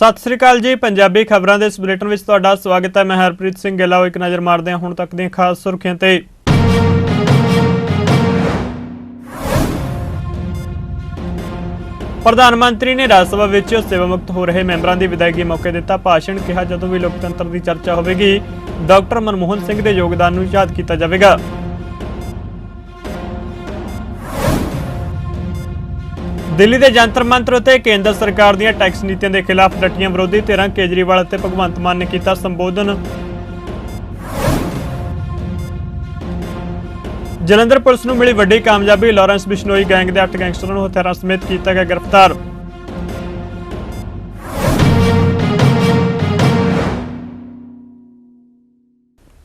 सत श्री अकाल जी। पंजाबी खबरों के इस बुलेटिन में तुहाडा स्वागत है। मैं हरप्रीत सिंह गिला। एक नज़र मारते हैं हुण तक दी खास सुर्खियां ते। प्रधानमंत्री ने राज्यसभा विच सेवा मुक्त हो रहे मैंबरां दी विदायगी मौके दिता भाषण। कहा जदों भी लोकतंत्र की चर्चा होगी डॉक्टर मनमोहन सिंह के योगदान नूं याद किया जाएगा। दिल्ली के जंतर मंतर उत्ते केंद्र सरकार दी टैक्स नीतियों के खिलाफ डटियां विरोधी धिरां। केजरीवाल ते भगवंत मान ने किया संबोधन। जलंधर पुलिस नूं मिली वड्डी कामयाबी। लॉरेंस बिश्नोई गैंग के 8 गैंगस्टरां नूं हथियारां समेत किया गया गिरफ्तार।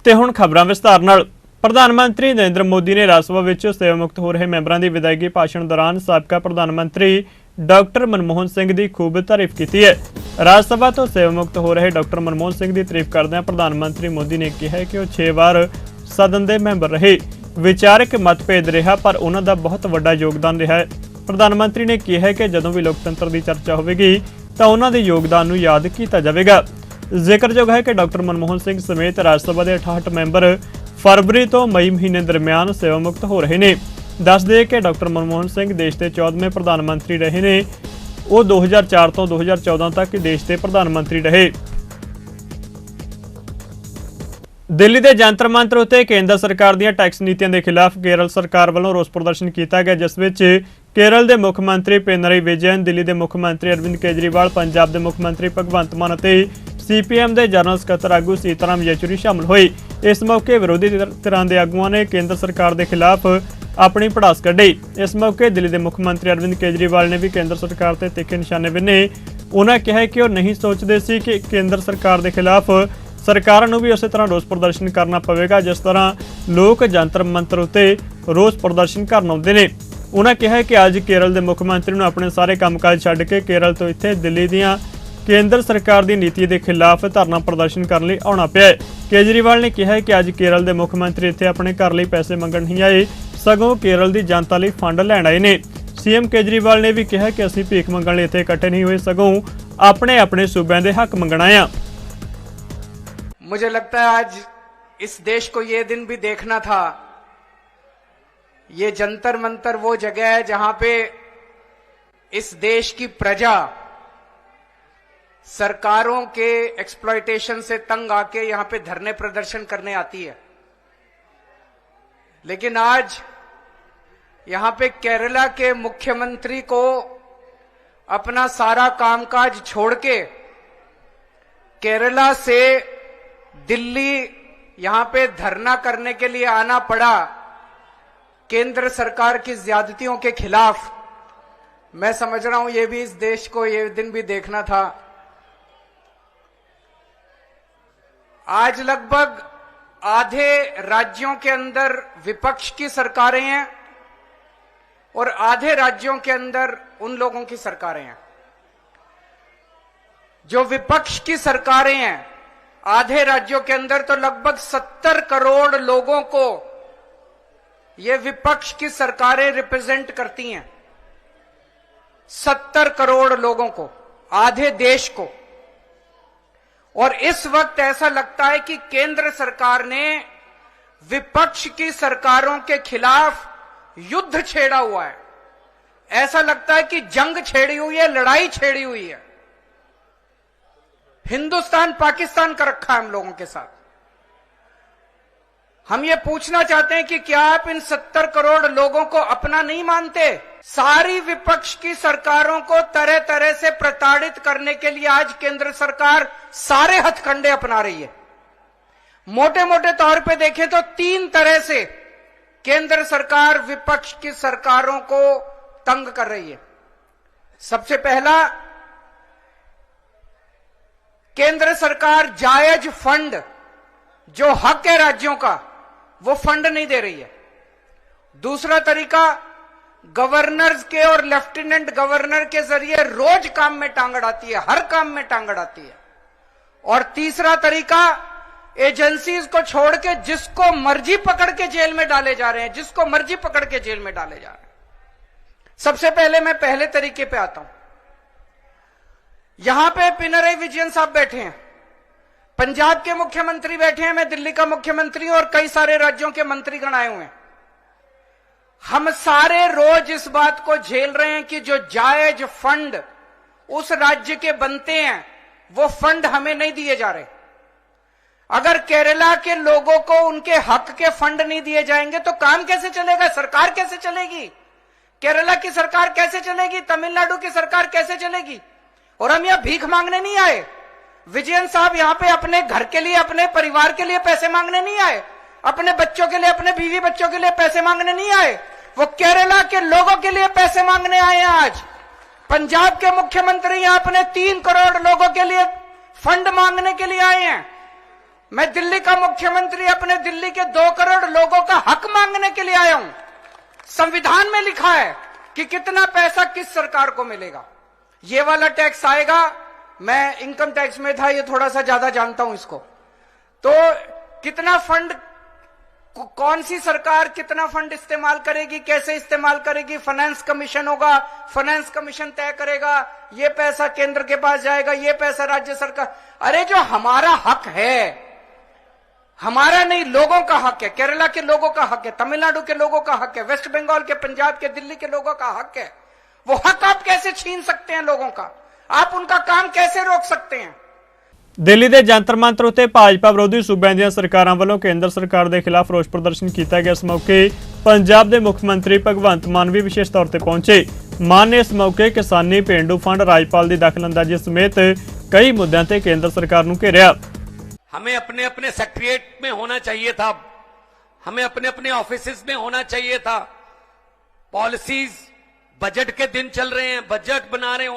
ते हुण खबरां विस्तार नाल। प्रधानमंत्री नरेंद्र मोदी ने राज्यसभा विच सेवा मुक्त हो रहे मैंबरां दी विदायगी भाषण दौरान साबका प्रधानमंत्री डॉक्टर मनमोहन सिंह की खूब तारीफ की है। राज्यसभा तो सेवा मुक्त हो रहे डॉक्टर मनमोहन सिंह की तारीफ करदे प्रधानमंत्री मोदी ने कहा कि वह 6 बार सदन के मैंबर रहे। विचारक मतभेद रहा पर उन्हों का बहुत वड्डा योगदान रहा है। प्रधानमंत्री ने कहा कि जदों भी लोकतंत्र की चर्चा होगी तो उन्हों के योगदान नूं याद किया जाएगा। जिक्रयोग है कि डॉक्टर मनमोहन सिंह समेत राज्यसभा के 68 मैंबर फरवरी तो मई महीने दरमियान सेवा मुक्त हो रहे हैं। दस दे कि डॉक्टर मनमोहन सिंह देश के 14वें प्रधानमंत्री रहे ने। वो 2004 तो 2014 तक देश के प्रधानमंत्री रहे। दिल्ली के जंतर मंतर उत्ते केंद्र सरकार दी टैक्स नीतियों के खिलाफ केरल सरकार वालों रोस प्रदर्शन किया गया, जिस विच केरल के मुख्यमंत्री पिनरई विजयन, दिल्ली के मुख्यमंत्री अरविंद केजरीवाल, पंजाब के मुख्यमंत्री भगवंत मान CPM के जनरल सकत्तर आगू सीताराम येचुरी शामिल हुए। इस मौके विरोधी धिरां दे आगुआं ने केंद्र सरकार के खिलाफ अपनी भड़ास कढ़ी। इस मौके दिल्ली के मुख्यमंत्री अरविंद केजरीवाल ने भी केंद्र सरकार से तीखे निशाने बिन्ने। उन्होंने कहा कि वह नहीं सोचते सी कि केंद्र सरकार के खिलाफ सरकार नूं भी उस तरह रोस प्रदर्शन करना पवेगा जिस तरह लोग जंतर मंतर उत्ते रोस प्रदर्शन करन आउंदे ने। उन्होंने कहा कि अज केरल के मुख्यमंत्री नूं अपने सारे कामकाज छड्ड के केरल तो इत्थे दिल्ली दीआं केंद्र सरकार की नीति के खिलाफ धरना प्रदर्शन करने लई आउणा पिया है। केजरीवाल ने कहा कि अज केरल के मुख्यमंत्री इत्थे अपने घर लई पैसे मंगण नहीं आए, सगों केरल की जनता लई फंड लैण आए ने। CM केजरीवाल ने भी कहा कि असीं भीख मंगण लई इत्थे इकट्ठे नहीं हुए, सगों अपने अपने सूबे के हक मंगण आए। मुझे लगता है आज इस देश को ये दिन भी देखना था। ये जंतर मंतर वो जगह है जहां पे इस देश की प्रजा सरकारों के एक्सप्लॉयटेशन से तंग आके यहां पे धरने प्रदर्शन करने आती है। लेकिन आज यहां पे केरला के मुख्यमंत्री को अपना सारा कामकाज छोड़ के केरला से दिल्ली यहां पे धरना करने के लिए आना पड़ा केंद्र सरकार की ज्यादतियों के खिलाफ। मैं समझ रहा हूं ये भी इस देश को ये दिन भी देखना था। आज लगभग आधे राज्यों के अंदर विपक्ष की सरकारें हैं और आधे राज्यों के अंदर उन लोगों की सरकारें हैं। जो विपक्ष की सरकारें हैं आधे राज्यों के अंदर तो लगभग 70 करोड़ लोगों को ये विपक्ष की सरकारें रिप्रेजेंट करती हैं। 70 करोड़ लोगों को, आधे देश को। और इस वक्त ऐसा लगता है कि केंद्र सरकार ने विपक्ष की सरकारों के खिलाफ युद्ध छेड़ा हुआ है। ऐसा लगता है कि जंग छेड़ी हुई है, लड़ाई छेड़ी हुई है। हिंदुस्तान पाकिस्तान का रखा है हम लोगों के साथ। हम ये पूछना चाहते हैं कि क्या आप इन 70 करोड़ लोगों को अपना नहीं मानते? सारी विपक्ष की सरकारों को तरह तरह से प्रताड़ित करने के लिए आज केंद्र सरकार सारे हथकंडे अपना रही है। मोटे मोटे तौर पे देखें तो 3 तरह से केंद्र सरकार विपक्ष की सरकारों को तंग कर रही है। सबसे पहला, केंद्र सरकार जायज फंड जो हक है राज्यों का वो फंड नहीं दे रही है। दूसरा तरीका, गवर्नर्स के और लेफ्टिनेंट गवर्नर के जरिए रोज काम में टांग अड़ाती है, हर काम में टांग अड़ाती है। और तीसरा तरीका, एजेंसीज को छोड़ के जिसको मर्जी पकड़ के जेल में डाले जा रहे हैं, जिसको मर्जी पकड़ के जेल में डाले जा रहे हैं। सबसे पहले मैं पहले तरीके पे आता हूं। यहां पे पिनरई विजयन साहब बैठे हैं, पंजाब के मुख्यमंत्री बैठे हैं, मैं दिल्ली का मुख्यमंत्री हूं और कई सारे राज्यों के मंत्रीगण आए हुए हैं। हम सारे रोज इस बात को झेल रहे हैं कि जो जायज फंड उस राज्य के बनते हैं वो फंड हमें नहीं दिए जा रहे। अगर केरला के लोगों को उनके हक के फंड नहीं दिए जाएंगे तो काम कैसे चलेगा, सरकार कैसे चलेगी, केरला की सरकार कैसे चलेगी, तमिलनाडु की सरकार कैसे चलेगी। और हम यहां भीख मांगने नहीं आए, विजयन साहब यहां पे अपने घर के लिए, अपने परिवार के लिए पैसे मांगने नहीं आए, अपने बच्चों के लिए, अपने बीवी बच्चों के लिए पैसे मांगने नहीं आए, वो केरला के लोगों के लिए पैसे मांगने आए हैं। आज पंजाब के मुख्यमंत्री यहां अपने 3 करोड़ लोगों के लिए फंड मांगने के लिए आए हैं। मैं दिल्ली का मुख्यमंत्री अपने दिल्ली के 2 करोड़ लोगों का हक मांगने के लिए आया हूं। संविधान में लिखा है कि कितना पैसा किस सरकार को मिलेगा। ये वाला टैक्स आएगा, मैं इनकम टैक्स में था, ये थोड़ा सा ज्यादा जानता हूं इसको। तो कितना फंड, कौन सी सरकार कितना फंड इस्तेमाल करेगी, कैसे इस्तेमाल करेगी, फाइनेंस कमीशन होगा, फाइनेंस कमीशन तय करेगा, ये पैसा केंद्र के पास जाएगा, ये पैसा राज्य सरकार। अरे जो हमारा हक है, हमारा नहीं, लोगों का हक है, केरला के लोगों का हक है, तमिलनाडु के लोगों का हक है, वेस्ट बंगाल के, पंजाब के, दिल्ली के लोगों का हक है। वो हक आप कैसे छीन सकते हैं लोगों का, आप उनका काम कैसे रोक सकते हैं। दिल्ली ਦੇ ਜੰਤਰ ਮੰਤਰ ਉੱਤੇ ਭਾਜਪਾ ਵਿਰੋਧੀ ਸੂਬਿਆਂ ਦੀਆਂ ਸਰਕਾਰਾਂ ਵੱਲੋਂ ਕੇਂਦਰ ਸਰਕਾਰ ਦੇ ਖਿਲਾਫ ਰੋਸ ਪ੍ਰਦਰਸ਼ਨ ਕੀਤਾ ਗਿਆ। ਇਸ ਮੌਕੇ ਪੰਜਾਬ ਦੇ ਮੁੱਖ ਮੰਤਰੀ ਭਗਵੰਤ ਮਾਨ ਵੀ ਵਿਸ਼ੇਸ਼ ਤੌਰ ਤੇ ਪਹੁੰਚੇ। ਮਾਨ ਨੇ ਇਸ ਮੌਕੇ ਕਿਸਾਨੀ, ਪੇਂਡੂ ਫੰਡ, ਰਾਜਪਾਲ ਦੀ ਦਖਲਅੰਦਾਜ਼ੀ ਸਮੇਤ ਕਈ ਮੁੱਦਿਆਂ ਤੇ ਕੇਂਦਰ ਸਰਕਾਰ ਨੂੰ ਘੇਰਿਆ। हमें अपने अपने सेक्रेटरिएट में होना चाहिए था, हमें अपने अपने ऑफिसेज में होना चाहिए था। पॉलिसीज, बजट के दिन चल रहे हैं, बजट बना रहे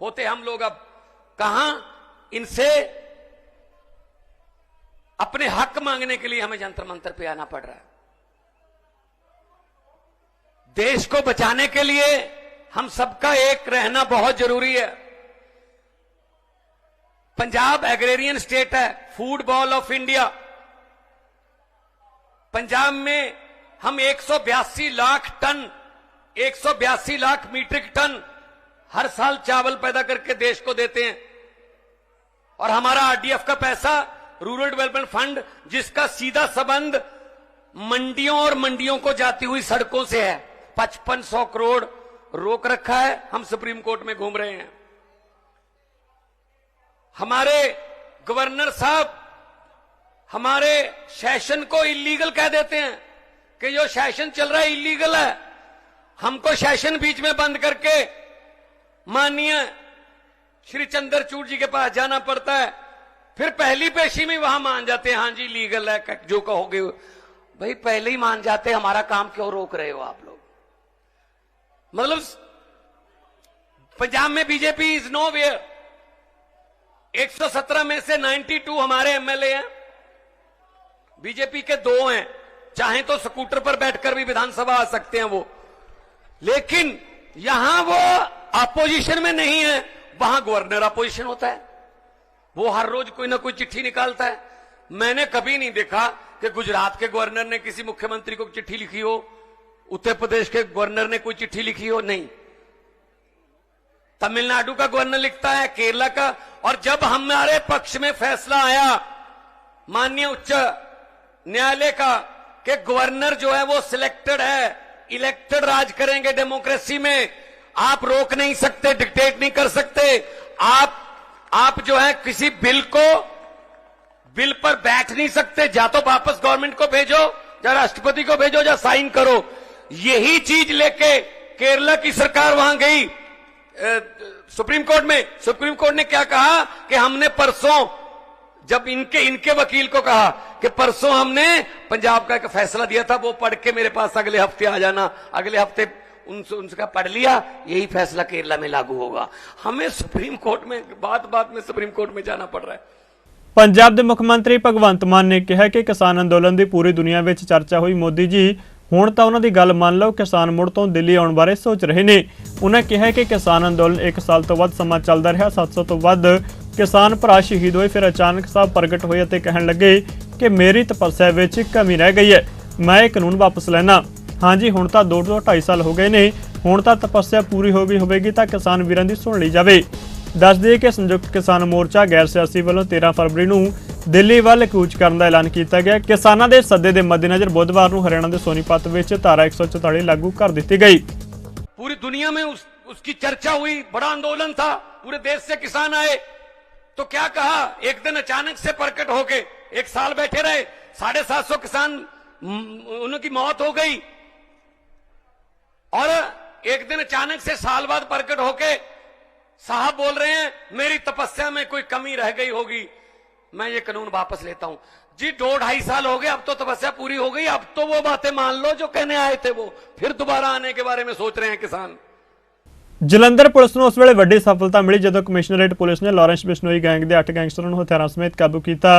होते हम लोग, अब कहां इनसे अपने हक मांगने के लिए हमें जंतर मंतर पे आना पड़ रहा है। देश को बचाने के लिए हम सबका एक रहना बहुत जरूरी है। पंजाब एग्रेरियन स्टेट है, food bowl of India. Punjab में हम 182 lakh ton, 182 lakh metric ton हर साल चावल पैदा करके देश को देते हैं। और हमारा आरडीएफ का पैसा, रूरल डेवलपमेंट फंड, जिसका सीधा संबंध मंडियों और मंडियों को जाती हुई सड़कों से है, 5500 करोड़ रोक रखा है। हम सुप्रीम कोर्ट में घूम रहे हैं। हमारे गवर्नर साहब हमारे सेशन को इलीगल कह देते हैं कि जो सेशन चल रहा है इलीगल है। हमको सेशन बीच में बंद करके माननीय श्री चंद्रचूड़ जी के पास जाना पड़ता है, फिर पहली पेशी में वहां मान जाते हैं, हां जी लीगल है जो कहोगे। भाई पहले ही मान जाते, हमारा काम क्यों रोक रहे हो आप लोग। मतलब पंजाब में बीजेपी इज नो वेयर। 117 में से 92 हमारे एमएलए हैं, बीजेपी के 2 हैं। चाहे तो स्कूटर पर बैठकर भी विधानसभा आ सकते हैं वो, लेकिन यहां वो अपोजिशन में नहीं है, वहां गवर्नर अपोजिशन होता है। वो हर रोज कोई ना कोई चिट्ठी निकालता है। मैंने कभी नहीं देखा कि गुजरात के गवर्नर ने किसी मुख्यमंत्री को चिट्ठी लिखी हो, उत्तर प्रदेश के गवर्नर ने कोई चिट्ठी लिखी हो, नहीं। तमिलनाडु का गवर्नर लिखता है, केरला का। और जब हमारे पक्ष में फैसला आया माननीय उच्च न्यायालय का कि गवर्नर जो है वो सिलेक्टेड है, इलेक्टेड राज करेंगे डेमोक्रेसी में, आप रोक नहीं सकते, डिक्टेट नहीं कर सकते। आप जो है किसी बिल पर बैठ नहीं सकते, जा तो वापस गवर्नमेंट को भेजो, या राष्ट्रपति को भेजो, या साइन करो। यही चीज लेके केरला की सरकार वहां गई सुप्रीम कोर्ट में। सुप्रीम कोर्ट ने क्या कहा कि हमने परसों, जब इनके वकील को कहा कि परसों हमने पंजाब का एक फैसला दिया था, वो पढ़ के मेरे पास अगले हफ्ते आ जाना। अगले हफ्ते उनका पढ़ लिया, यही फैसला केरला में लागू होगा। हमें सुप्रीम कोर्ट में बात में सुप्रीम कोर्ट में जाना पड़ रहा है। पंजाब के मुख्यमंत्री भगवंत मान ने कहा कि किसान अंदोलन की पूरी दुनिया में चर्चा हुई। मोदी जी ਹੁਣ ਤਾਂ ਉਹਨਾਂ ਦੀ ਗੱਲ ਮੰਨ ਲਓ, ਕਿਸਾਨ ਮੁੜ ਤੋਂ ਦਿੱਲੀ ਆਉਣ ਬਾਰੇ ਸੋਚ ਰਹੇ ਨੇ। ਉਹਨਾਂ ਕਿਹਾ ਕਿ ਕਿਸਾਨ ਅੰਦੋਲਨ 1 ਸਾਲ ਤੋਂ ਵੱਧ ਸਮਾਂ ਚੱਲਦਾ ਰਿਹਾ, 700 ਤੋਂ ਵੱਧ ਕਿਸਾਨ ਭਰਾ ਸ਼ਹੀਦ ਹੋਏ। ਫਿਰ ਅਚਾਨਕ ਸਾਹਿਬ ਪ੍ਰਗਟ ਹੋਏ ਅਤੇ ਕਹਿਣ ਲੱਗੇ ਕਿ ਮੇਰੀ ਤਪੱਸਿਆ ਵਿੱਚ ਕਮੀ ਰਹਿ ਗਈ ਹੈ, ਮੈਂ ਇਹ ਕਾਨੂੰਨ ਵਾਪਸ ਲੈਣਾ। ਹਾਂਜੀ, ਹੁਣ ਤਾਂ 2 ਤੋਂ 2.5 ਸਾਲ ਹੋ ਗਏ ਨੇ, ਹੁਣ ਤਾਂ ਤਪੱਸਿਆ ਪੂਰੀ ਹੋ ਗਈ ਹੋਵੇਗੀ ਤਾਂ ਕਿਸਾਨ ਵੀਰਾਂ ਦੀ ਸੁਣ ਲਈ ਜਾਵੇ। ਦੱਸ ਦਈਏ ਕਿ ਸੰਯੁਕਤ ਕਿਸਾਨ ਮੋਰਚਾ ਗੈਰ ਸਿਆਸੀ ਵੱਲੋਂ 13 ਫਰਵਰੀ ਨੂੰ ਦਿੱਲੀ ਵੱਲ ਕੂਚ ਕਰਨ ਦਾ ਐਲਾਨ ਕੀਤਾ ਗਿਆ। ਕਿਸਾਨਾਂ ਦੇ ਸੱਦੇ ਦੇ ਮੱਦੇਨਜ਼ਰ ਬੁੱਧਵਾਰ ਨੂੰ ਹਰਿਆਣਾ ਦੇ ਸੋਨੀਪਤ ਵਿੱਚ ਧਾਰਾ 144 ਲਾਗੂ कर दी गई। पूरी दुनिया में उसकी चर्चा हुई, बड़ा आंदोलन था, पूरे देश से किसान आए, तो क्या कहा, एक दिन अचानक से प्रकट होके 1 साल बैठे रहे, 750 किसान उनकी मौत हो गई, और एक दिन अचानक से साल बाद प्रकट होके साहब बोल रहे हैं मेरी तपस्या में कोई कमी रह गई होगी, मैं ये कानून वापस लेता हूं। जी 2-2.5 साल हो गए, अब तो तपस्या पूरी हो गई, अब तो वो बातें मान लो जो कहने आए थे, वो फिर दोबारा आने के बारे में सोच रहे हैं किसान। ਜਲੰਧਰ ਪੁਲਿਸ ਨੂੰ ਉਸ ਵੇਲੇ ਵੱਡੀ ਸਫਲਤਾ ਮਿਲੀ ਜਦੋਂ ਕਮਿਸ਼ਨਰੇਟ ਪੁਲਿਸ ਨੇ ਲਾਰੈਂਸ ਬਿਸ਼ਨੋਈ ਗੈਂਗ ਦੇ 8 ਗੈਂਗਸਟਰਾਂ ਨੂੰ ਹਥਿਆਰਾਂ ਸਮੇਤ ਕਾਬੂ ਕੀਤਾ।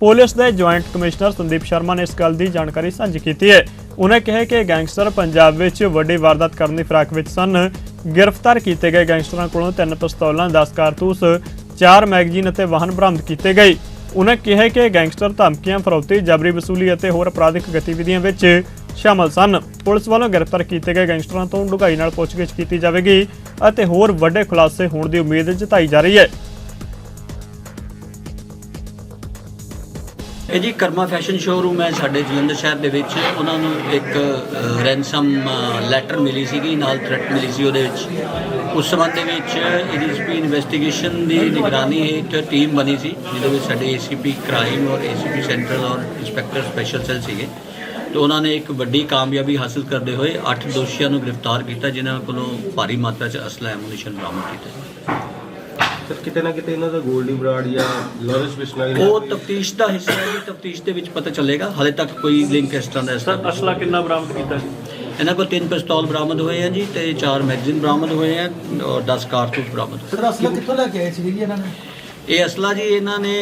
ਪੁਲਿਸ ਦੇ ਜੁਆਇੰਟ ਕਮਿਸ਼ਨਰ ਸੰਦੀਪ ਸ਼ਰਮਾ ਨੇ ਇਸ ਗੱਲ ਦੀ ਜਾਣਕਾਰੀ ਸਾਂਝੀ ਕੀਤੀ ਹੈ। ਉਹਨਾਂ ਕਿਹਾ ਕਿ ਗੈਂਗਸਟਰ ਪੰਜਾਬ ਵਿੱਚ ਵੱਡੀ ਵਾਰਦਾਤ ਕਰਨ ਦੀ ਫਿਰਾਕ ਵਿੱਚ ਸਨ। ਗ੍ਰਿਫਤਾਰ ਕੀਤੇ ਗਏ ਗੈਂਗਸਟਰਾਂ ਕੋਲੋਂ 3 ਪਿਸਤੌਲਾਂ, 10 ਕਾਰਤੂਸ, 4 ਮੈਗਜ਼ੀਨ ਅਤੇ ਵਾਹਨ ਬਰਾਮਦ ਕੀਤੇ ਗਏ। ਉਹਨਾਂ ਕਿਹਾ ਕਿ ਗੈਂਗਸਟਰ ਧਮਕੀਆਂ, ਫਰੌਤੀ, ਜਬਰੀ ਵਸੂਲੀ ਅਤੇ ਹੋਰ ਅਪਰਾਧਿਕ ਗਤੀਵਿਧੀਆਂ ਵਿੱਚ ਸ਼ਾਮਲ ਸਨ। ਪੁਲਿਸ ਵੱਲੋਂ ਗ੍ਰਿਫਤਾਰ ਕੀਤੇ ਗਏ ਗੈਂਗਸਟਰਾਂ ਤੋਂ ਡੂੰਘਾਈ ਨਾਲ ਪੁੱਛਗਿੱਛ ਕੀਤੀ ਜਾਵੇਗੀ ਅਤੇ ਹੋਰ ਵੱਡੇ ਖੁਲਾਸੇ ਹੋਣ ਦੀ ਉਮੀਦ ਜਤਾਈ ਜਾ ਰਹੀ ਹੈ। ਇਹ ਜੀ ਕਰਮਾ ਫੈਸ਼ਨ ਸ਼ੋਰੂਮ ਹੈ ਸਾਡੇ ਜਲੰਧਰ ਸ਼ਹਿਰ ਦੇ ਵਿੱਚ। ਉਹਨਾਂ ਨੂੰ ਇੱਕ ਰੈਂਸਮ ਲੈਟਰ ਮਿਲੀ ਸੀਗੀ, ਨਾਲ ਥ੍ਰੈਟ ਮਿਲੀ ਸੀ ਉਹਦੇ ਵਿੱਚ। ਉਸ ਸੰਬੰਧ ਦੇ ਵਿੱਚ ਏਡੀਸੀਪੀ ਇਨਵੈਸਟੀਗੇਸ਼ਨ ਦੀ ਨਿਗਰਾਨੀ ਹੇਠ ਟੀਮ ਬਣੀ ਸੀ, ਜਿਹਦੇ ਵਿੱਚ ਸਾਡੇ ਏਸੀਪੀ ਕ੍ਰਾਈਮ ਔਰ ਏਸੀਪੀ ਸੈਂਟਰਲ ਔਰ ਇੰਸਪੈਕਟਰ ਸਪੈਸ਼ਲ ਸੈੱਲ ਸੀਗੇ। तो उन्होंने एक बड़ी कामयाबी हासिल करते हुए 8 दोषियों को गिरफ्तार किया, जिन्होंने कोलों भारी मात्रा च असला एमुनीशन बरामद किया। सर किते ना किते इन्हों दा गोल्डी ब्राड या लॉरेंस बिश्नोई वो तफ्तीश का हिस्सा है, तफ्तीश के विच पता चलेगा। हाले तक कोई लिंक इस तरह का असला कितना बरामद किया? इन्हों को 3 पिस्तौल बरामद हुए हैं जी, तो 4 मैगजीन बरामद हुए हैं और 10 कारतूस बरामद हुए। सर असला कित्थों लैके आए सी जी इन्होंने? ये असला जी इन्होंने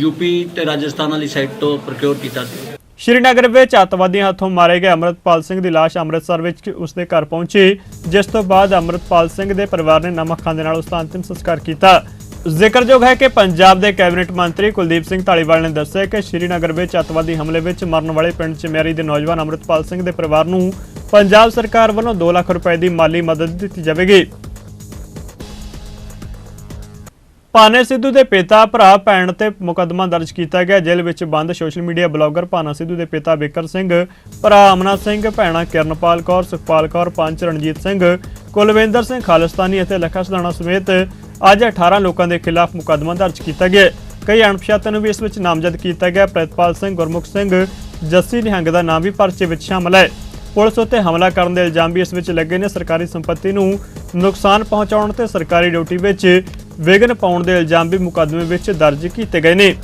यूपी ते राजस्थान वाली साइड तो प्रोक्योर किया। ਸ਼੍ਰੀਨਗਰ ਵਿੱਚ ਅੱਤਵਾਦੀਆਂ ਹੱਥੋਂ ਮਾਰੇ ਗਏ ਅੰਮ੍ਰਿਤਪਾਲ ਸਿੰਘ ਦੀ ਲਾਸ਼ ਅੰਮ੍ਰਿਤਸਰ ਵਿੱਚ ਉਸਦੇ ਘਰ ਪਹੁੰਚੀ, ਜਿਸ ਤੋਂ ਬਾਅਦ ਅੰਮ੍ਰਿਤਪਾਲ ਸਿੰਘ ਦੇ ਪਰਿਵਾਰ ਨੇ ਨਮਕ ਖਾਣ ਦੇ ਨਾਲ ਉਸ ਦਾ ਅੰਤਿਮ ਸੰਸਕਾਰ ਕੀਤਾ। ਜ਼ਿਕਰਯੋਗ ਹੈ ਕਿ ਪੰਜਾਬ ਦੇ ਕੈਬਨਿਟ ਮੰਤਰੀ ਕੁਲਦੀਪ ਸਿੰਘ ਧਾਲੀਵਾਲ ਨੇ ਦੱਸਿਆ ਕਿ ਸ਼੍ਰੀਨਗਰ ਵਿੱਚ ਅੱਤਵਾਦੀ ਹਮਲੇ ਵਿੱਚ ਮਰਨ ਵਾਲੇ ਪਿੰਡ ਚਮਿਆਰੀ ਦੇ ਨੌਜਵਾਨ ਅੰਮ੍ਰਿਤਪਾਲ ਸਿੰਘ ਦੇ ਪਰਿਵਾਰ ਨੂੰ ਪੰਜਾਬ ਸਰਕਾਰ ਵੱਲੋਂ 2 ਲੱਖ ਰੁਪਏ ਦੀ ਮਾਲੀ ਮਦਦ ਦਿੱਤੀ ਜਾਵੇਗੀ। ਭਾਨੇ ਸਿੱਧੂ ਦੇ ਪਿਤਾ, ਭਰਾ, ਭੈਣ ਤੇ ਮੁਕੱਦਮਾ ਦਰਜ ਕੀਤਾ ਗਿਆ। ਜੇਲ੍ਹ ਵਿੱਚ ਬੰਦ social media blogger Bhana Sidhu ਦੇ ਪਿਤਾ ਬਿਕਰ ਸਿੰਘ, ਭਰਾ ਅਮਨਾ ਸਿੰਘ, ਭੈਣਾਂ ਕਿਰਨਪਾਲ ਕੌਰ, ਸੁਖਪਾਲ ਕੌਰ, ਪੰਚ ਰਣਜੀਤ ਸਿੰਘ, ਕੁਲਵਿੰਦਰ ਸਿੰਘ ਖਾਲਿਸਤਾਨੀ ਅਤੇ ਲੱਖਾ ਸਦਾਣਾ ਸਮੇਤ ਅੱਜ 18 ਲੋਕਾਂ ਦੇ ਖਿਲਾਫ ਮੁਕੱਦਮਾ ਦਰਜ ਕੀਤਾ ਗਿਆ। ਕਈ ਅਣਪਛਾਤੇ ਨੂੰ ਵੀ ਇਸ ਵਿੱਚ ਨਾਮਜ਼ਦ ਕੀਤਾ ਗਿਆ। ਪ੍ਰਿਤਪਾਲ ਸਿੰਘ, ਗੁਰਮੁਖ ਸਿੰਘ, ਜੱਸੀ ਨਿਹੰਗ ਦਾ ਨਾਮ ਵੀ ਪਰਚੇ ਵਿੱਚ ਸ਼ਾਮਲ ਹੈ। ਪੁਲਿਸ ਉੱਤੇ ਹਮਲਾ ਕਰਨ ਦੇ ਇਲਜ਼ਾਮ ਵੀ ਇਸ ਵਿੱਚ ਲੱਗੇ ਨੇ। ਸਰਕਾਰੀ ਸੰਪत्ति ਨੂੰ ਨੁਕਸਾਨ ਪਹੁੰਚਾਉਣ ਤੇ ਸਰਕਾਰੀ ਡਿਊਟੀ ਵਿੱਚ ਵਿਘਨ ਪਾਉਣ ਦੇ ਇਲਜ਼ਾਮ ਵੀ ਮੁਕੱਦਮੇ ਵਿੱਚ ਦਰਜ ਕੀਤੇ ਗਏ ਨੇ।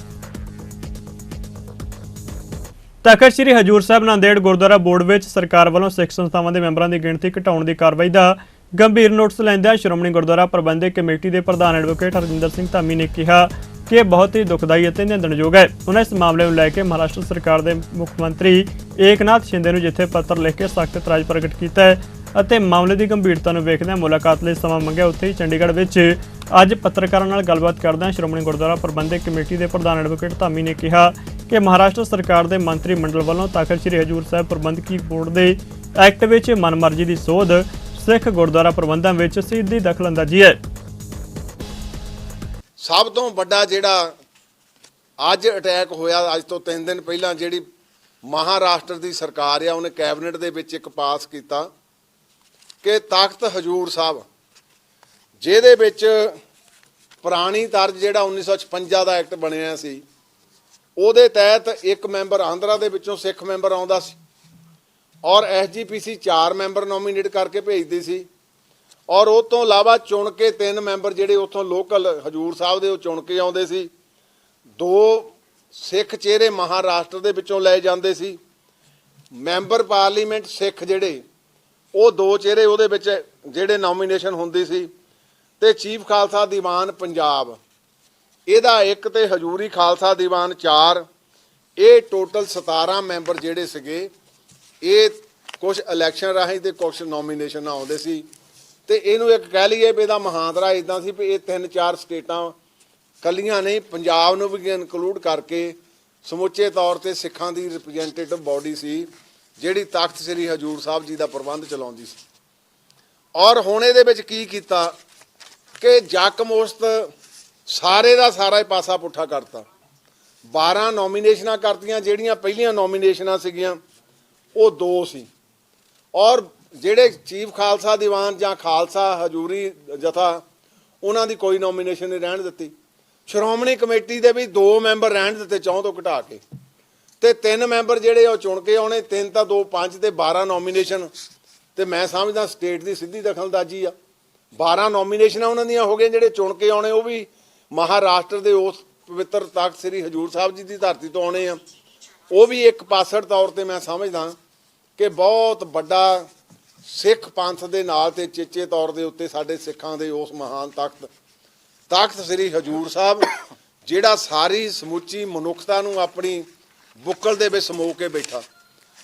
ਤਖ਼ਤ ਸ੍ਰੀ ਹਜੂਰ ਸਾਹਿਬ ਨਾਂਦੇੜ ਗੁਰਦੁਆਰਾ ਬੋਰਡ ਵਿੱਚ ਸਰਕਾਰ ਵੱਲੋਂ ਸਿੱਖ ਸੰਸਥਾਵਾਂ ਦੇ ਮੈਂਬਰਾਂ ਦੀ ਗਿਣਤੀ ਘਟਾਉਣ ਦੀ ਕਾਰਵਾਈ ਦਾ ਗੰਭੀਰ ਨੋਟਿਸ ਲੈਂਦਿਆਂ ਸ਼੍ਰੋਮਣੀ ਗੁਰਦੁਆਰਾ ਪ੍ਰਬੰਧਕ ਕਮੇਟੀ ਦੇ ਪ੍ਰਧਾਨ ਐਡਵੋਕੇਟ ਹਰਜਿੰਦਰ ਸਿੰਘ ਧਾਮੀ ਨੇ ਕਿਹਾ ਕਿ ਇਹ ਬਹੁਤ ਹੀ ਦੁਖਦਾਈ ਅਤੇ ਨਿੰਦਣਯੋਗ ਹੈ। ਉਹਨਾਂ ਇਸ ਮਾਮਲੇ ਨੂੰ ਲੈ ਕੇ ਮਹਾਰਾਸ਼ਟਰ ਸਰਕਾਰ ਦੇ ਮੁੱਖ ਮੰਤਰੀ ਏਕਨਾਥ ਸ਼ਿੰਦੇ ਨੂੰ ਜਿੱਥੇ ਪੱਤਰ ਲਿਖ ਕੇ ਸਖਤ ਇਤਰਾਜ਼ ਪ੍ਰਗਟ ਕੀਤਾ ਹੈ ਅਤੇ ਮਾਮਲੇ ਦੀ ਗੰਭੀਰਤਾ ਨੂੰ ਵੇਖਦਿਆਂ ਮੁਲਾਕਾਤ ਲਈ ਸਮਾਂ ਮੰਗਿਆ। ਉੱਥੇ ਹੀ ਚੰਡੀਗੜ੍ਹ ਵਿੱਚ ਅੱਜ ਪੱਤਰਕਾਰਾਂ ਨਾਲ ਗੱਲਬਾਤ ਕਰਦਿਆਂ ਸ਼੍ਰੋਮਣੀ ਗੁਰਦੁਆਰਾ ਪ੍ਰਬੰਧਕ ਕਮੇਟੀ ਦੇ ਪ੍ਰਧਾਨ ਐਡਵੋਕੇਟ ਧਾਮੀ ਨੇ ਕਿਹਾ ਕਿ ਮਹਾਰਾਸ਼ਟਰ ਸਰਕਾਰ ਦੇ ਮੰਤਰੀ ਮੰਡਲ ਵੱਲੋਂ ਤਖ਼ਤ ਸ੍ਰੀ ਹਜੂਰ ਸਾਹਿਬ ਪ੍ਰਬੰਧਕੀ ਬੋਰਡ ਦੇ ਐਕਟ ਵਿੱਚ ਮਨਮਰਜ਼ੀ ਦੀ ਸੋਧ ਸਿੱਖ ਗੁਰਦੁਆਰਾ ਪ੍ਰਬੰਧਾਂ ਵਿੱਚ ਸਿੱਧੀ ਦਖਲਅੰਦਾਜ਼ੀ ਹੈ। ਸਭ ਤੋਂ ਵੱਡਾ ਜਿਹੜਾ ਅੱਜ ਅਟੈਕ ਹੋਇਆ, ਅੱਜ ਤੋਂ 3 ਦਿਨ ਪਹਿਲਾਂ ਜਿਹੜੀ ਮਹਾਰਾਸ਼ਟਰ ਦੀ ਸਰਕਾਰ ਆ, ਉਹਨੇ ਕੈਬਨਿਟ ਦੇ ਵਿੱਚ ਇੱਕ ਪਾਸ ਕੀਤਾ ਕਿ ਤਖ਼ਤ ਹਜੂਰ ਸਾਹਿਬ, ਜਿਹਦੇ ਵਿੱਚ ਪੁਰਾਣੀ ਤਰਜ਼ ਜਿਹੜਾ 1956 ਦਾ ਐਕਟ ਬਣਿਆ ਸੀ, ਉਹਦੇ ਤਹਿਤ ਇੱਕ ਮੈਂਬਰ ਆਂਧਰਾ ਦੇ ਵਿੱਚੋਂ ਸਿੱਖ ਮੈਂਬਰ ਆਉਂਦਾ ਸੀ ਔਰ ਐਸਜੀਪੀਸੀ 4 ਮੈਂਬਰ ਨੋਮੀਨੇਟ ਕਰਕੇ ਭੇਜਦੀ ਸੀ ਔਰ ਉਹ ਤੋਂ ਇਲਾਵਾ ਚੁਣ ਕੇ 3 ਮੈਂਬਰ ਜਿਹੜੇ ਉੱਥੋਂ ਲੋਕਲ ਹਜੂਰ ਸਾਹਿਬ ਦੇ ਉਹ ਚੁਣ ਕੇ ਆਉਂਦੇ ਸੀ। 2 ਸਿੱਖ ਚਿਹਰੇ ਮਹਾਰਾਸ਼ਟਰ ਦੇ ਵਿੱਚੋਂ ਲਏ ਜਾਂਦੇ ਸੀ। ਮੈਂਬਰ ਪਾਰਲੀਮੈਂਟ ਸਿੱਖ ਜਿਹੜੇ ਉਹ 2 ਚਿਹਰੇ ਉਹਦੇ ਵਿੱਚ ਜਿਹੜੇ ਨੋਮੀਨੇਸ਼ਨ ਹੁੰਦੀ ਸੀ, ਤੇ ਚੀਫ ਖਾਲਸਾ ਦੀਵਾਨ ਪੰਜਾਬ ਇਹਦਾ 1 ਤੇ ਹਜੂਰੀ ਖਾਲਸਾ ਦੀਵਾਨ 4, ਇਹ ਟੋਟਲ 17 ਮੈਂਬਰ ਜਿਹੜੇ ਸੀਗੇ। ਇਹ ਕੁਝ ਇਲੈਕਸ਼ਨ ਰਾਹੀਂ ਤੇ ਕੁਝ ਨੋਮੀਨੇਸ਼ਨ ਆਉਂਦੇ ਸੀ। ਤੇ ਇਹਨੂੰ ਇੱਕ ਕਹਿ ਲਈਏ ਵੀ ਇਹਦਾ ਮਹਾਂਦਰਾ ਇਦਾਂ ਸੀ ਵੀ ਇਹ 3-4 ਸਟੇਟਾਂ ਕੱਲੀਆਂ ਨਹੀਂ, ਪੰਜਾਬ ਨੂੰ ਵੀ ਇਨਕਲੂਡ ਕਰਕੇ ਸਮੁੱਚੇ ਤੌਰ ਤੇ ਸਿੱਖਾਂ ਦੀ ਰਿਪਰੈਜ਼ੈਂਟੇਟਿਵ ਬਾਡੀ ਸੀ ਜਿਹੜੀ ਤਖ਼ਤ ਸ੍ਰੀ ਹਜੂਰ ਸਾਹਿਬ ਜੀ ਦਾ ਪ੍ਰਬੰਧ ਚਲਾਉਂਦੀ ਸੀ। ਔਰ ਹੁਣ ਇਹਦੇ ਵਿੱਚ ਕੀ ਕੀਤਾ ਕਿ ਜੱਕਮੋਸਤ ਸਾਰੇ ਦਾ ਸਾਰਾ ਹੀ ਪਾਸਾ ਪੁੱਠਾ ਕਰਤਾ। 12 ਨੋਮੀਨੇਸ਼ਨਾਂ ਕਰਤੀਆਂ, ਜਿਹੜੀਆਂ ਪਹਿਲੀਆਂ ਨੋਮੀਨੇਸ਼ਨਾਂ ਸੀਗੀਆਂ ਉਹ 2 ਸੀ, ਔਰ ਜਿਹੜੇ ਚੀਫ ਖਾਲਸਾ ਦੀਵਾਨ ਜਾਂ ਖਾਲਸਾ ਹਜੂਰੀ ਜਥਾ ਉਹਨਾਂ ਦੀ ਕੋਈ ਨੋਮੀਨੇਸ਼ਨ ਨਹੀਂ ਰਹਿਣ ਦਿੱਤੀ। ਸ਼੍ਰੋਮਣੀ ਕਮੇਟੀ ਦੇ ਵੀ 2 ਮੈਂਬਰ ਰਹਿਣ ਦਿੱਤੇ 4 ਤੋਂ ਘਟਾ ਕੇ, ਤੇ 3 ਮੈਂਬਰ ਜਿਹੜੇ ਉਹ ਚੁਣ ਕੇ ਆਉਣੇ, 3 ਤਾਂ 2 5 ਤੇ 12 ਨੋਮੀਨੇਸ਼ਨ। ਤੇ ਮੈਂ ਸਮਝਦਾ ਸਟੇਟ ਦੀ ਸਿੱਧੀ ਦਖਲਅੰਦਾਜ਼ੀ ਆ। 12 ਨੋਮੀਨੇਸ਼ਨਾਂ ਉਹਨਾਂ ਦੀਆਂ ਹੋ ਗਈਆਂ, ਜਿਹੜੇ ਚੁਣ ਕੇ ਆਉਣੇ ਉਹ ਵੀ ਮਹਾਰਾਸ਼ਟਰ ਦੇ ਉਸ ਪਵਿੱਤਰ ਤਖਤ ਸ੍ਰੀ ਹਜੂਰ ਸਾਹਿਬ ਜੀ ਦੀ ਧਰਤੀ ਤੋਂ ਆਉਣੇ ਆ। ਉਹ ਵੀ ਇੱਕ ਪਾਸੜ ਤੌਰ ਤੇ ਮੈਂ ਸਮਝਦਾ ਕਿ ਬਹੁਤ ਵੱਡਾ ਸਿੱਖ ਪੰਥ ਦੇ ਨਾਲ ਤੇ ਚੇਚੇ ਤੌਰ ਦੇ ਉੱਤੇ ਸਾਡੇ ਸਿੱਖਾਂ ਦੇ ਉਸ ਮਹਾਨ ਤਖਤ ਸ੍ਰੀ ਹਜੂਰ ਸਾਹਿਬ, ਜਿਹੜਾ ਸਾਰੀ ਸਮੁੱਚੀ ਮਨੁੱਖਤਾ ਨੂੰ ਆਪਣੀ ਬੁੱਕਲ ਦੇ ਵਿੱਚ ਸਮੋ ਕੇ ਬੈਠਾ,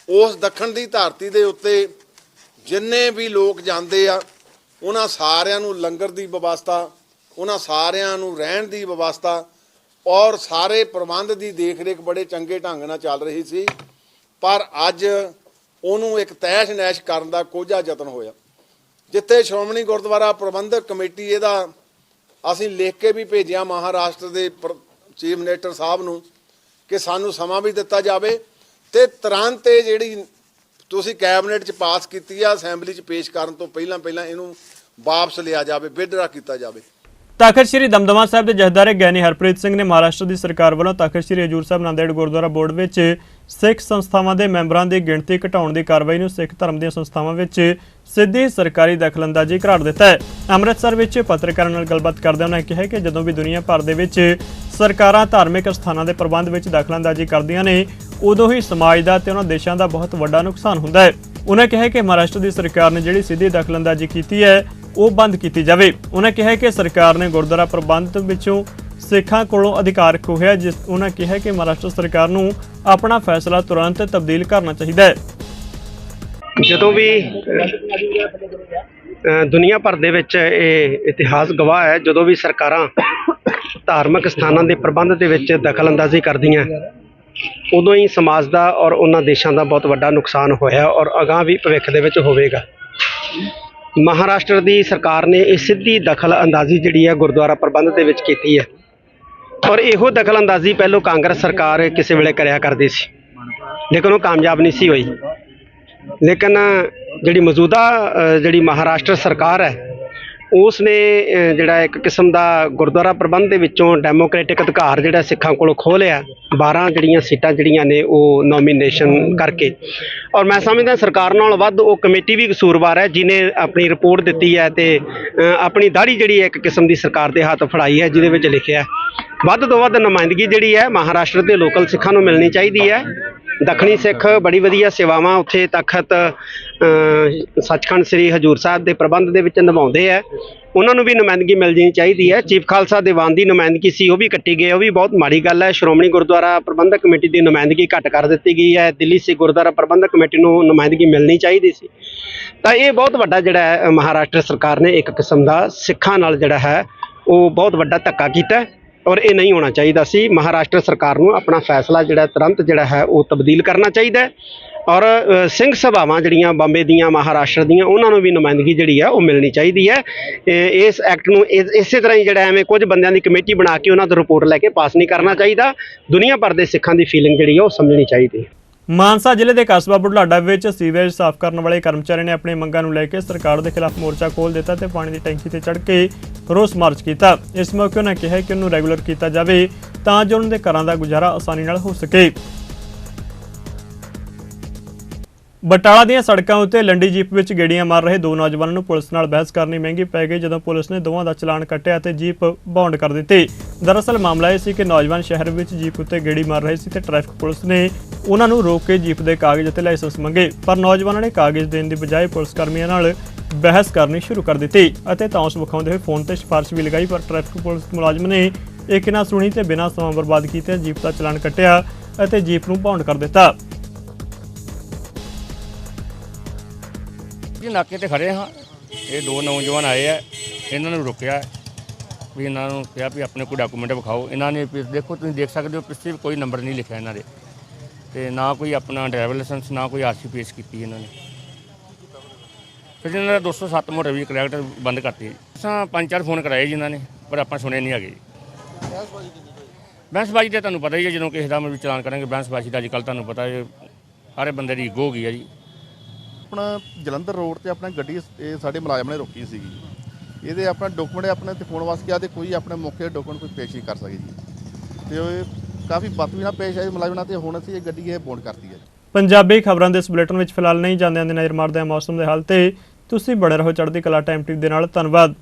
ਉਸ ਦੱਖਣ ਦੀ ਧਰਤੀ ਦੇ ਉੱਤੇ ਜਿੰਨੇ ਵੀ ਲੋਕ ਜਾਂਦੇ ਆ ਉਹਨਾਂ ਸਾਰਿਆਂ ਨੂੰ ਲੰਗਰ ਦੀ ਵਿਵਸਥਾ, ਉਹਨਾਂ ਸਾਰਿਆਂ ਨੂੰ ਰਹਿਣ ਦੀ ਵਿਵਸਥਾ ਔਰ ਸਾਰੇ ਪ੍ਰਬੰਧ ਦੀ ਦੇਖ-ਰੇਖ ਬੜੇ ਚੰਗੇ ਢੰਗ ਨਾਲ ਚੱਲ ਰਹੀ ਸੀ। ਪਰ ਅੱਜ ਉਹਨੂੰ ਇੱਕ ਤਹਿਸ਼ ਨਹਿਸ਼ ਕਰਨ ਦਾ ਕੋਝਾ ਯਤਨ ਹੋਇਆ, ਜਿੱਥੇ ਸ਼੍ਰੋਮਣੀ ਗੁਰਦੁਆਰਾ ਪ੍ਰਬੰਧਕ ਕਮੇਟੀ, ਇਹਦਾ ਅਸੀਂ ਲਿਖ ਕੇ ਵੀ ਭੇਜਿਆ ਮਹਾਰਾਸ਼ਟਰ ਦੇ ਚੀਫ ਮਿਨਿਸਟਰ ਸਾਹਿਬ ਨੂੰ ਕਿ ਸਾਨੂੰ ਸਮਾਂ ਵੀ ਦਿੱਤਾ ਜਾਵੇ ਤੇ ਤੁਰੰਤ ਇਹ ਜਿਹੜੀ ਤੁਸੀਂ ਕੈਬਨਿਟ 'ਚ ਪਾਸ ਕੀਤੀ ਆ, ਅਸੈਂਬਲੀ 'ਚ ਪੇਸ਼ ਕਰਨ ਤੋਂ ਪਹਿਲਾਂ ਇਹਨੂੰ ਵਾਪਸ ਲਿਆ ਜਾਵੇ, ਵਿਦਡਰਾ ਕੀਤਾ ਜਾਵੇ। ਤਖਤ ਸ੍ਰੀ ਦਮਦਮਾ ਸਾਹਿਬ ਦੇ ਜਥੇਦਾਰ ਗਿਆਨੀ ਹਰਪ੍ਰੀਤ ਸਿੰਘ ਨੇ ਮਹਾਰਾਸ਼ਟਰ ਦੀ ਸਰਕਾਰ ਵੱਲੋਂ ਤਖਤ ਸ੍ਰੀ ਹਜੂਰ ਸਾਹਿਬ ਨਾਂਦੇੜ ਗੁਰਦੁਆਰਾ ਬੋਰਡ ਵਿੱਚ ਸਿੱਖ ਸੰਸਥਾਵਾਂ ਦੇ ਮੈਂਬਰਾਂ ਦੀ ਗਿਣਤੀ ਘਟਾਉਣ ਦੀ ਕਾਰਵਾਈ ਨੂੰ ਸਿੱਖ ਧਰਮ ਦੀਆਂ ਸੰਸਥਾਵਾਂ ਵਿੱਚ ਸਿੱਧੀ ਸਰਕਾਰੀ ਦਖਲਅੰਦਾਜ਼ੀ ਕਰਾਰ ਦਿੱਤਾ ਹੈ। ਅੰਮ੍ਰਿਤਸਰ ਵਿੱਚ ਪੱਤਰਕਾਰਾਂ ਨਾਲ ਗੱਲਬਾਤ ਕਰਦਿਆਂ ਉਹਨਾਂ ਕਿਹਾ ਕਿ ਜਦੋਂ ਵੀ ਦੁਨੀਆ ਭਰ ਦੇ ਵਿੱਚ ਸਰਕਾਰਾਂ ਧਾਰਮਿਕ ਸਥਾਨਾਂ ਦੇ ਪ੍ਰਬੰਧ ਵਿੱਚ ਦਖਲਅੰਦਾਜ਼ੀ ਕਰਦੀਆਂ ਨੇ, ਉਦੋਂ ਹੀ ਸਮਾਜ ਦਾ ਤੇ ਉਹਨਾਂ ਦੇਸ਼ਾਂ ਦਾ ਬਹੁਤ ਵੱਡਾ ਨੁਕਸਾਨ ਹੁੰਦਾ ਹੈ। ਉਹਨਾਂ ਕਿਹਾ ਕਿ ਮਹਾਰਾਸ਼ਟਰ ਦੀ ਸਰਕਾਰ ਨੇ ਜਿਹੜੀ ਸਿੱਧੀ ਦਖਲਅੰਦਾਜ਼ੀ ਕੀਤੀ ਹੈ ਉਹ ਬੰਦ ਕੀਤੀ ਜਾਵੇ। ਉਹਨਾਂ ਕਿਹਾ ਕਿ ਸਰਕਾਰ ਨੇ ਗੁਰਦੁਆਰਾ ਪ੍ਰਬੰਧ ਵਿੱਚੋਂ ਸਿੱਖਾਂ ਕੋਲੋਂ ਅਧਿਕਾਰ ਖੋਹਿਆ। ਉਹਨਾਂ ਕਿਹਾ ਕਿ ਮਹਾਰਾਸ਼ਟਰ ਸਰਕਾਰ ਨੂੰ ਆਪਣਾ ਫੈਸਲਾ ਤੁਰੰਤ ਤਬਦੀਲ ਕਰਨਾ ਚਾਹੀਦਾ ਹੈ। ਜਦੋਂ ਵੀ ਦੁਨੀਆ ਭਰ ਦੇ ਵਿੱਚ ਇਹ ਇਤਿਹਾਸ ਗਵਾਹ ਹੈ, ਜਦੋਂ ਵੀ ਸਰਕਾਰਾਂ ਧਾਰਮਿਕ ਸਥਾਨਾਂ ਦੇ ਪ੍ਰਬੰਧ ਦੇ ਵਿੱਚ ਦਖਲਅੰਦਾਜ਼ੀ ਕਰਦੀਆਂ, ਉਦੋਂ ਹੀ ਸਮਾਜ ਦਾ ਔਰ ਉਹਨਾਂ ਦੇਸ਼ਾਂ ਦਾ ਬਹੁਤ ਵੱਡਾ ਨੁਕਸਾਨ ਹੋਇਆ ਔਰ ਅਗਾਂਹ ਵੀ ਭਵਿੱਖ ਦੇ ਵਿੱਚ ਹੋਵੇਗਾ। ਮਹਾਰਾਸ਼ਟਰ ਦੀ ਸਰਕਾਰ ਨੇ ਇਹ ਸਿੱਧੀ ਦਖਲਅੰਦਾਜ਼ੀ ਜਿਹੜੀ ਹੈ ਗੁਰਦੁਆਰਾ ਪ੍ਰਬੰਧ ਦੇ ਵਿੱਚ ਕੀਤੀ ਹੈ, ਔਰ ਇਹੋ ਦਖਲਅੰਦਾਜ਼ੀ ਪਹਿਲੋਂ ਕਾਂਗਰਸ ਸਰਕਾਰ ਕਿਸੇ ਵੇਲੇ ਕਰਿਆ ਕਰਦੀ ਸੀ, ਲੇਕਿਨ ਉਹ ਕਾਮਯਾਬ ਨਹੀਂ ਸੀ ਹੋਈ। ਲੇਕਿਨ ਜਿਹੜੀ ਮੌਜੂਦਾ ਜਿਹੜੀ ਮਹਾਰਾਸ਼ਟਰ ਸਰਕਾਰ ਹੈ, ਉਸ ਨੇ ਜਿਹੜਾ ਇੱਕ ਕਿਸਮ ਦਾ ਗੁਰਦੁਆਰਾ ਪ੍ਰਬੰਧ ਦੇ ਵਿੱਚੋਂ ਡੈਮੋਕ੍ਰੈਟਿਕ ਅਧਿਕਾਰ ਜਿਹੜਾ ਸਿੱਖਾਂ ਕੋਲੋਂ ਖੋਹ ਲਿਆ। 12 ਜਿਹੜੀਆਂ ਸੀਟਾਂ ਜਿਹੜੀਆਂ ਨੇ ਉਹ ਨੋਮੀਨੇਸ਼ਨ ਕਰਕੇ, ਔਰ ਮੈਂ ਸਮਝਦਾ ਸਰਕਾਰ ਨਾਲੋਂ ਵੱਧ ਉਹ ਕਮੇਟੀ ਵੀ ਕਸੂਰਵਾਰ ਹੈ ਜਿਹਨੇ ਆਪਣੀ ਰਿਪੋਰਟ ਦਿੱਤੀ ਹੈ ਤੇ ਆਪਣੀ ਦਾੜੀ ਜਿਹੜੀ ਹੈ ਇੱਕ ਕਿਸਮ ਦੀ ਸਰਕਾਰ ਦੇ ਹੱਥ ਫੜਾਈ ਹੈ, ਜਿਹਦੇ ਵਿੱਚ ਲਿਖਿਆ ਵੱਧ ਤੋਂ ਵੱਧ ਨੁਮਾਇੰਦਗੀ ਜਿਹੜੀ ਹੈ ਮਹਾਰਾਸ਼ਟਰ ਦੇ ਲੋਕਲ ਸਿੱਖਾਂ ਨੂੰ ਮਿਲਣੀ ਚਾਹੀਦੀ ਹੈ। ਦੱਖਣੀ ਸਿੱਖ ਬੜੀ ਵਧੀਆ ਸੇਵਾਵਾਂ ਉੱਥੇ ਤਖਤ ਸੱਚਖੰਡ ਸ੍ਰੀ ਹਜੂਰ ਸਾਹਿਬ ਦੇ ਪ੍ਰਬੰਧ ਦੇ ਵਿੱਚ ਨਿਭਾਉਂਦੇ ਹੈ, ਉਹਨਾਂ ਨੂੰ ਵੀ ਨੁਮਾਇੰਦਗੀ ਮਿਲ ਜਾਣੀ ਚਾਹੀਦੀ ਹੈ। ਚੀਫ ਖਾਲਸਾ ਦੀਵਾਨ ਦੀ ਨੁਮਾਇੰਦਗੀ ਸੀ, ਉਹ ਵੀ ਕੱਟੀ ਗਈ, ਉਹ ਵੀ ਬਹੁਤ ਮਾੜੀ ਗੱਲ ਹੈ। ਸ਼੍ਰੋਮਣੀ ਗੁਰਦੁਆਰਾ ਪ੍ਰਬੰਧਕ ਕਮੇਟੀ ਦੀ ਨੁਮਾਇੰਦਗੀ ਘੱਟ ਕਰ ਦਿੱਤੀ ਗਈ ਹੈ। ਦਿੱਲੀ ਸਿੱਖ ਗੁਰਦੁਆਰਾ ਪ੍ਰਬੰਧਕ ਕਮੇਟੀ ਨੂੰ ਨੁਮਾਇੰਦਗੀ ਮਿਲਣੀ ਚਾਹੀਦੀ ਸੀ। ਤਾਂ ਇਹ ਬਹੁਤ ਵੱਡਾ ਜਿਹੜਾ ਹੈ ਮਹਾਰਾਸ਼ਟਰ ਸਰਕਾਰ ਨੇ ਇੱਕ ਕਿਸਮ ਦਾ ਸਿੱਖਾਂ ਨਾਲ ਜਿਹੜਾ ਹੈ ਉਹ ਬਹੁਤ ਵੱਡਾ ਧੱਕਾ ਕੀਤਾ ਔਰ ਇਹ ਨਹੀਂ ਹੋਣਾ ਚਾਹੀਦਾ ਸੀ। ਮਹਾਰਾਸ਼ਟਰ ਸਰਕਾਰ ਨੂੰ ਆਪਣਾ ਫੈਸਲਾ ਜਿਹੜਾ ਤੁਰੰਤ ਜਿਹੜਾ ਹੈ ਉਹ ਤਬਦੀਲ ਕਰਨਾ ਚਾਹੀਦਾ ਔਰ ਸਿੰਘ ਸਭਾਵਾਂ ਜਿਹੜੀਆਂ ਬੰਬੇ ਦੀਆਂ ਮਹਾਰਾਸ਼ਟਰ ਦੀਆਂ, ਉਹਨਾਂ ਨੂੰ ਵੀ ਨੁਮਾਇੰਦਗੀ ਜਿਹੜੀ ਹੈ ਉਹ ਮਿਲਣੀ ਚਾਹੀਦੀ ਹੈ। ਇਸ ਐਕਟ ਨੂੰ ਇਸੇ ਤਰ੍ਹਾਂ ਹੀ ਜਿਹੜਾ ਐਵੇਂ ਕੁਝ ਬੰਦਿਆਂ ਦੀ ਕਮੇਟੀ ਬਣਾ ਕੇ ਉਹਨਾਂ ਤੋਂ ਰਿਪੋਰਟ ਲੈ ਕੇ ਪਾਸ ਨਹੀਂ ਕਰਨਾ ਚਾਹੀਦਾ। ਦੁਨੀਆ ਭਰ ਦੇ ਸਿੱਖਾਂ ਦੀ ਫੀਲਿੰਗ ਜਿਹੜੀ ਹੈ ਉਹ ਸਮਝਣੀ ਚਾਹੀਦੀ ਹੈ। ਮਾਨਸਾ ਜ਼ਿਲ੍ਹੇ ਦੇ ਕਸਬਾ ਬੁਢਲਾਡਾ ਵਿੱਚ ਸੀਵਰੇਜ ਸਾਫ਼ ਕਰਨ ਵਾਲੇ ਕਰਮਚਾਰੀ ਨੇ ਆਪਣੀ ਮੰਗਾਂ ਨੂੰ ਲੈ ਕੇ ਸਰਕਾਰ ਦੇ ਖਿਲਾਫ ਮੋਰਚਾ ਖੋਲ੍ਹ ਦਿੱਤਾ ਤੇ ਪਾਣੀ ਦੀ ਟੈਂਕੀ ਤੇ ਚੜ੍ਹ ਕੇ ਰੋਸ ਮਾਰਚ ਕੀਤਾ। ਇਸ ਮੌਕੇ ਉਹਨਾਂ ਕਿਹਾ ਕਿ ਉਹਨੂੰ ਰੈਗੂਲਰ ਕੀਤਾ ਜਾਵੇ ਤਾਂ ਜੋ ਉਹਨਾਂ ਦੇ ਘਰਾਂ ਦਾ ਗੁਜ਼ਾਰਾ ਆਸਾਨੀ ਨਾਲ ਹੋ ਸਕੇ। ਬਟਾਲਾ ਦੀਆਂ ਸੜਕਾਂ ਉੱਤੇ ਲੰਡੀ ਜੀਪ ਵਿੱਚ ਗੇੜੀਆਂ ਮਾਰ ਰਹੇ 2 ਨੌਜਵਾਨਾਂ ਨੂੰ ਪੁਲਿਸ ਨਾਲ ਬਹਿਸ ਕਰਨੀ ਮਹਿੰਗੀ ਪੈ ਗਈ ਜਦੋਂ ਪੁਲਿਸ ਨੇ ਦੋਵਾਂ ਦਾ ਚਲਾਨ ਕੱਟਿਆ ਤੇ ਜੀਪ ਬਾਉਂਡ ਕਰ ਦਿੱਤੀ। ਦਰਅਸਲ ਮਾਮਲਾ ਇਹ ਸੀ ਕਿ ਨੌਜਵਾਨ ਸ਼ਹਿਰ ਵਿੱਚ ਜੀਪ ਉੱਤੇ ਗੇੜੀ ਮਾਰ ਰਹੇ ਸੀ ਤੇ ਟ੍ਰੈਫਿਕ ਪੁਲਿਸ ਨੇ ਉਹਨਾਂ ਨੂੰ ਰੋਕ ਕੇ ਜੀਪ ਦੇ ਕਾਗਜ਼ ਅਤੇ ਲਾਇਸੈਂਸ ਮੰਗੇ, ਪਰ ਨੌਜਵਾਨਾਂ ਨੇ ਕਾਗਜ਼ ਦੇਣ ਦੀ ਬਜਾਏ ਪੁਲਿਸ ਕਰਮੀਆਂ ਨਾਲ ਬਹਿਸ ਕਰਨੀ ਸ਼ੁਰੂ ਕਰ ਦਿੱਤੀ ਅਤੇ ਧੌਂਸ ਵਿਖਾਉਂਦੇ ਹੋਏ ਫੋਨ ਤੇ ਸਿਫਾਰਿਸ਼ ਵੀ ਲਗਾਈ, ਪਰ ਟ੍ਰੈਫਿਕ ਪੁਲਿਸ ਮੁਲਾਜ਼ਮ ਨੇ ਇੱਕ ਨਾ ਸੁਣੀ ਤੇ ਬਿਨਾਂ ਸਮਾਂ ਬਰਬਾਦ ਕੀਤੇ ਜੀਪ ਦਾ ਚਲਾਨ ਕੱਟਿਆ ਅਤੇ ਜੀਪ ਨੂੰ ਬਾਉਂਡ ਕਰ ਦਿੱਤਾ। ਜੀ ਨਾਕੇ ਤੇ ਖੜੇ ਹਾਂ, ਇਹ 2 ਨੌਜਵਾਨ ਆਏ ਆ, ਇਹਨਾਂ ਨੂੰ ਰੁਕਿਆ ਵੀ ਇਹਨਾਂ ਨੂੰ ਕਿਹਾ ਵੀ ਆਪਣੇ ਕੋਈ ਡਾਕੂਮੈਂਟ ਵਿਖਾਓ। ਇਹਨਾਂ ਨੇ ਦੇਖੋ, ਤੁਸੀਂ ਦੇਖ ਸਕਦੇ ਹੋ ਪਿੱਛੇ ਕੋਈ ਨੰਬਰ ਨਹੀਂ ਲਿਖਿਆ ਇਹਨਾਂ ਦੇ ਤੇ ਨਾ ਕੋਈ ਆਪਣਾ ਡਰਾਈਵਰ ਲਾਇਸੈਂਸ, ਨਾ ਕੋਈ ਆਰਸੀ ਪੇਸ਼ ਕੀਤੀ ਇਹਨਾਂ ਨੇ। ਫਿਰ ਇਹਨਾਂ ਦਾ 207 ਮੋਟਰ ਵੀ ਕਲੈਕਟਰ ਬੰਦ ਕਰਤੀ। ਅਸਾਂ 5-4 ਫੋਨ ਕਰਾਏ ਜੀ ਇਹਨਾਂ ਨੇ, ਪਰ ਆਪਾਂ ਸੁਣੇ ਨਹੀਂ ਹੈਗੇ ਜੀ। ਬਹਿਸਬਾਜ਼ੀ ਤਾਂ ਤੁਹਾਨੂੰ ਪਤਾ ਹੀ ਹੈ, ਜਦੋਂ ਕਿਸੇ ਦਾ ਵੀ ਚਲਾਨ ਕਰਾਂਗੇ ਬਹਿਸਬਾਜ਼ੀ ਦਾ ਅੱਜ ਕੱਲ੍ਹ ਤੁਹਾਨੂੰ ਪਤਾ ਹੈ ਸਾਰੇ ਬੰਦੇ ਦੀ ਈਗੋ ਹੋ ਗਈ ਹੈ ਜੀ। ਆਪਣਾ ਜਲੰਧਰ ਰੋਡ ਤੇ ਆਪਣਾ ਗੱਡੀ ਇਹ ਸਾਡੇ ਮੁਲਾਜ਼ਮ ਨੇ ਰੋਕੀ ਸੀਗੀ। ਇਹਦੇ ਆਪਣਾ ਡਾਕੂਮੈਂਟ ਆਪਣੇ ਤੇ ਫੋਨ ਵਾਸਤੇ ਕਿਹਾ ਤੇ ਕੋਈ ਆਪਣੇ ਮੌਕੇ ਡਾਕੂਮੈਂਟ ਕੋਈ ਪੇਸ਼ ਨਹੀਂ ਕਰ ਸਕੇ ਜੀ, ਤੇ ਉਹ ਕਾਫੀ ਬਦਤਮੀਜ਼ੀ ਨਾਲ ਪੇਸ਼ ਆਏ ਮੁਲਾਜ਼ਮ ਨਾਲ, ਤੇ ਹੁਣ ਅਸੀਂ ਇਹ ਗੱਡੀ ਇਹ ਬੌਂਡ ਕਰਤੀ ਹੈ। ਪੰਜਾਬੀ ਖਬਰਾਂ ਦੇ ਇਸ ਬੁਲੇਟਿਨ ਵਿੱਚ ਫਿਲਹਾਲ ਨਹੀਂ ਜਾਂਦੇ ਨਜ਼ਰ ਮਾਰਦੇ ਹਾਂ ਮੌਸਮ ਦੇ ਹਾਲ ਤੇ। ਤੁਸੀਂ ਬਣੇ ਰਹੋ ਚੜ੍ਹਦੀ ਕਲਾ ਟਾਈਮ ਟੀਵੀ ਦੇ ਨਾਲ। ਧੰਨਵਾਦ।